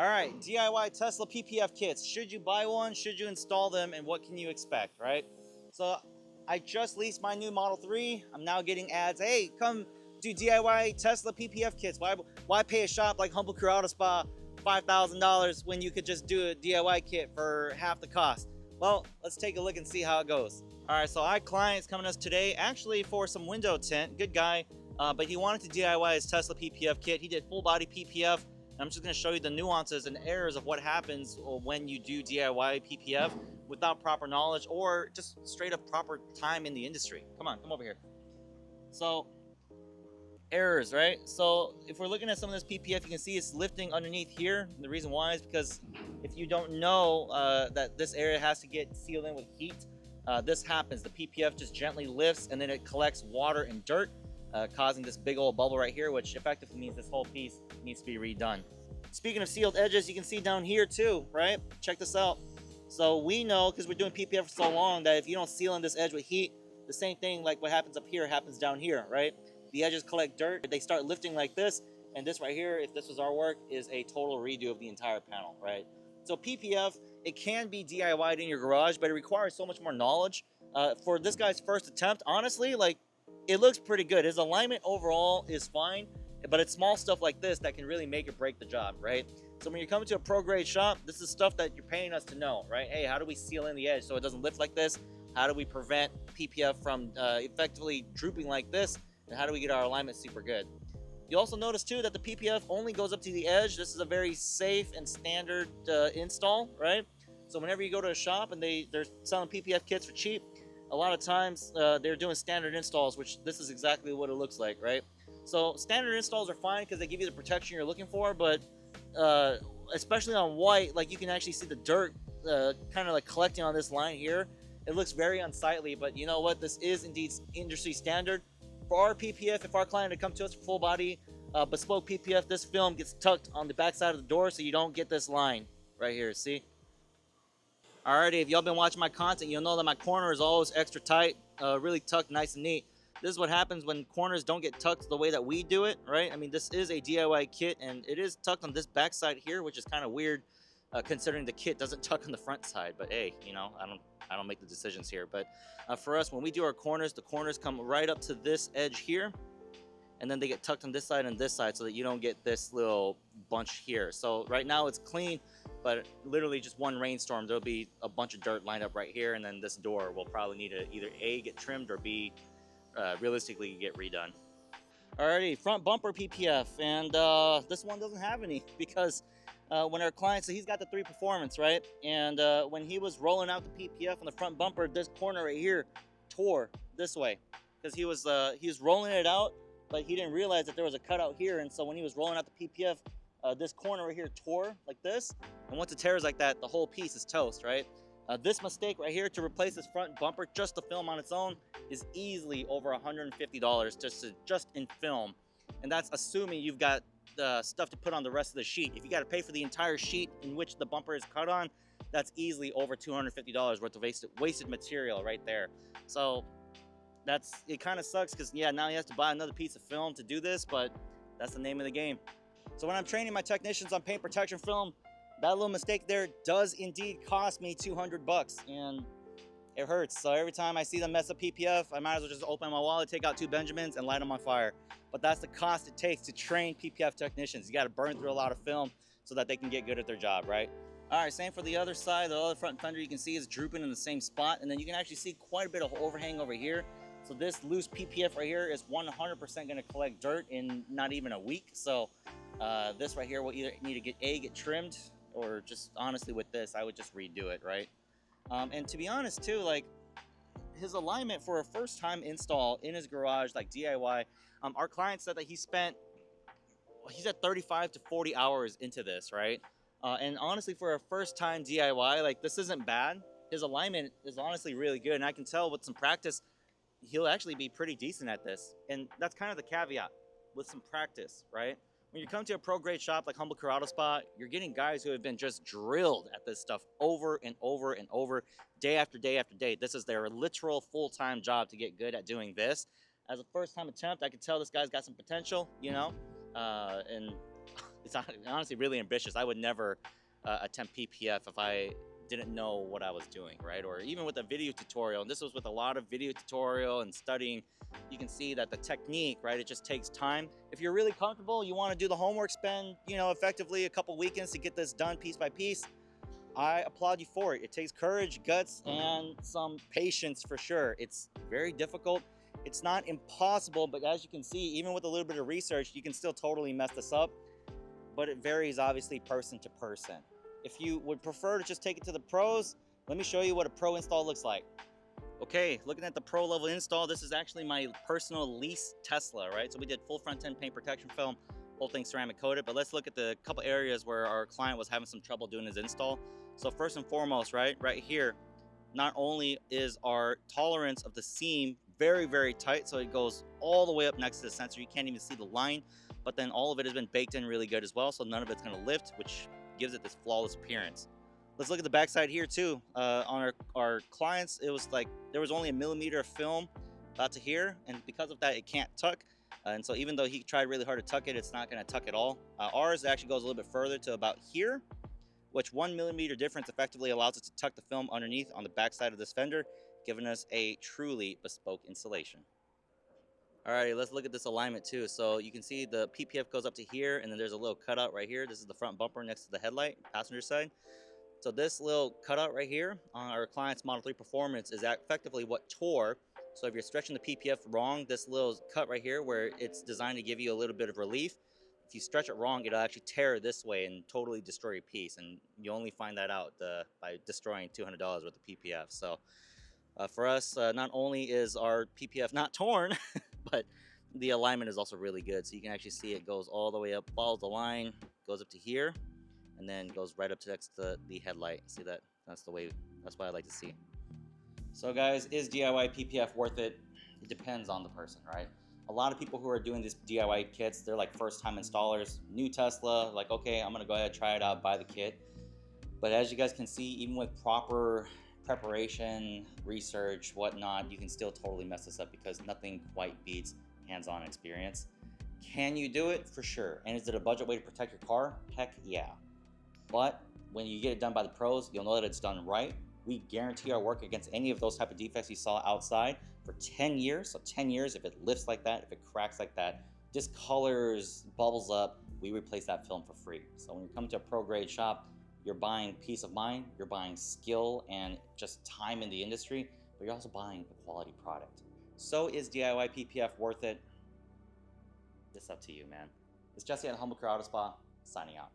All right, DIY Tesla PPF kits. Should you buy one? Should you install them? And what can you expect, right? So I just leased my new Model 3. I'm now getting ads. Hey, come do DIY Tesla PPF kits. Why pay a shop like Humble Crew Auto Spa $5,000 when you could just do a DIY kit for half the cost? Well, let's take a look and see how it goes. All right, so our client is coming to us today actually for some window tint. Good guy, but he wanted to DIY his Tesla PPF kit. He did full body PPF. I'm just going to show you the nuances and errors of what happens when you do DIY PPF without proper knowledge or just straight up proper time in the industry. Come on, come over here. So, errors, right? So, if we're looking at some of this PPF, you can see it's lifting underneath here. And the reason why is because if you don't know that this area has to get sealed in with heat, this happens. The PPF just gently lifts and then it collects water and dirt, causing this big old bubble right here, which effectively means this whole piece needs to be redone. Speaking of sealed edges, you can see down here too, right? Check this out. So we know, because we're doing PPF for so long, that if you don't seal in this edge with heat, the same thing like what happens up here happens down here, right? The edges collect dirt, they start lifting like this, and this right here, if this was our work, is a total redo of the entire panel, right? So PPF, it can be DIY'd in your garage, but it requires so much more knowledge. For this guy's first attempt, honestly, like, it looks pretty good. His alignment overall is fine, but it's small stuff like this that can really make or break the job, right? So when you're coming to a pro grade shop, this is stuff that you're paying us to know, right? Hey, how do we seal in the edge so it doesn't lift like this? How do we prevent PPF from effectively drooping like this? And how do we get our alignment super good? You also notice too that the PPF only goes up to the edge. This is a very safe and standard install, right? So whenever you go to a shop and they're selling PPF kits for cheap, a lot of times they're doing standard installs, which this is exactly what it looks like, right? So standard installs are fine because they give you the protection you're looking for, but especially on white, like you can actually see the dirt kind of like collecting on this line here. It looks very unsightly, but you know what? This is indeed industry standard. For our PPF, if our client to come to us for full body bespoke PPF, this film gets tucked on the back side of the door so you don't get this line right here, see? Alrighty, if y'all been watching my content, you'll know that my corner is always extra tight, really tucked nice and neat. This is what happens when corners don't get tucked the way that we do it, right? I mean, this is a DIY kit, and it is tucked on this back side here, which is kind of weird, considering the kit doesn't tuck on the front side. But hey, you know, I don't make the decisions here. But for us, when we do our corners, the corners come right up to this edge here, and then they get tucked on this side and this side, so that you don't get this little bunch here. So right now it's clean, but literally just one rainstorm, there'll be a bunch of dirt lined up right here, and then this door will probably need to either A, get trimmed, or B, realistically get redone. Alrighty, front bumper PPF, and this one doesn't have any because when our client, so he's got the 3 Performance, right? And when he was rolling out the PPF on the front bumper, this corner right here tore this way because he was rolling it out, but he didn't realize that there was a cutout here, and so when he was rolling out the PPF, this corner right here tore like this, and once it tears like that, the whole piece is toast, right? This mistake right here to replace this front bumper, just the film on its own, is easily over $150 just in film. And that's assuming you've got stuff to put on the rest of the sheet. If you got to pay for the entire sheet in which the bumper is cut on, that's easily over $250 worth of wasted material right there. So it kind of sucks because, yeah, now he has to buy another piece of film to do this, but that's the name of the game. So when I'm training my technicians on paint protection film, that little mistake there does indeed cost me $200, and it hurts. So every time I see them mess up PPF, I might as well just open my wallet, take out 2 Benjamins, and light them on fire. But that's the cost it takes to train PPF technicians. You got to burn through a lot of film so that they can get good at their job, right? All right, same for the other side. The other front fender you can see is drooping in the same spot, and then you can actually see quite a bit of overhang over here. So this loose PPF right here is 100% going to collect dirt in not even a week. So this right here will either need to get trimmed, or just honestly with this, I would just redo it, right? And to be honest too, like his alignment for a first time install in his garage, like DIY, our client said that he's at 35 to 40 hours into this, right? And honestly, for a first time DIY, like this isn't bad. His alignment is honestly really good, and I can tell with some practice, he'll actually be pretty decent at this. And that's kind of the caveat, with some practice, right? When you come to a pro grade shop like Humble Crew Auto Spa, you're getting guys who have been just drilled at this stuff over and over and over, day after day after day. This is their literal full-time job to get good at doing this. As a first-time attempt, I can tell this guy's got some potential, you know, and it's honestly really ambitious. I would never attempt PPF if I didn't know what I was doing, right? Or even with a video tutorial, and this was with a lot of video tutorial and studying, you can see that the technique, right, it just takes time. If you're really comfortable, you want to do the homework, spend, you know, effectively a couple weekends to get this done piece by piece, I applaud you for it. It takes courage, guts, and some patience for sure. It's very difficult. It's not impossible, but as you can see, even with a little bit of research, you can still totally mess this up. But it varies obviously person to person. If you would prefer to just take it to the pros, let me show you what a pro install looks like. Okay, looking at the pro level install, this is actually my personal lease Tesla, right? So we did full front end paint protection film, whole thing ceramic coated, but let's look at the couple areas where our client was having some trouble doing his install. So first and foremost, right here, not only is our tolerance of the seam very, very tight, so it goes all the way up next to the sensor, you can't even see the line, but then all of it has been baked in really good as well, so none of it's gonna lift, which gives it this flawless appearance. Let's look at the backside here too. On our clients, it was like there was only a millimeter of film about to here, and because of that, it can't tuck. And so even though he tried really hard to tuck it, it's not gonna tuck at all. Ours actually goes a little bit further to about here, which 1 millimeter difference effectively allows it to tuck the film underneath on the backside of this fender, giving us a truly bespoke installation. Alrighty, let's look at this alignment too. So you can see the PPF goes up to here, and then there's a little cutout right here. This is the front bumper next to the headlight, passenger side. So this little cutout right here on our client's Model 3 Performance is effectively what tore. So if you're stretching the PPF wrong, this little cut right here where it's designed to give you a little bit of relief, if you stretch it wrong, it'll actually tear this way and totally destroy your piece. And you only find that out by destroying $200 worth of PPF. So for us, not only is our PPF not torn, but the alignment is also really good. So you can actually see it goes all the way up, follows the line, goes up to here, and then goes right up to next to the headlight. See that? That's what I like to see. So guys, is DIY PPF worth it? It depends on the person, right? A lot of people who are doing these DIY kits, they're like first time installers, new Tesla, like, okay, I'm gonna go ahead, try it out, buy the kit. But as you guys can see, even with proper preparation, research, whatnot, you can still totally mess this up because nothing quite beats hands-on experience. Can you do it? For sure. And is it a budget way to protect your car? Heck yeah. But when you get it done by the pros, you'll know that it's done right. We guarantee our work against any of those type of defects you saw outside for 10 years. So 10 years, if it lifts like that, if it cracks like that, discolors, bubbles up, we replace that film for free. So when you come to a pro grade shop, you're buying peace of mind, you're buying skill and just time in the industry, but you're also buying a quality product. So is DIY PPF worth it? It's up to you, man. It's Jesse at Humble Car Auto Spa, signing out.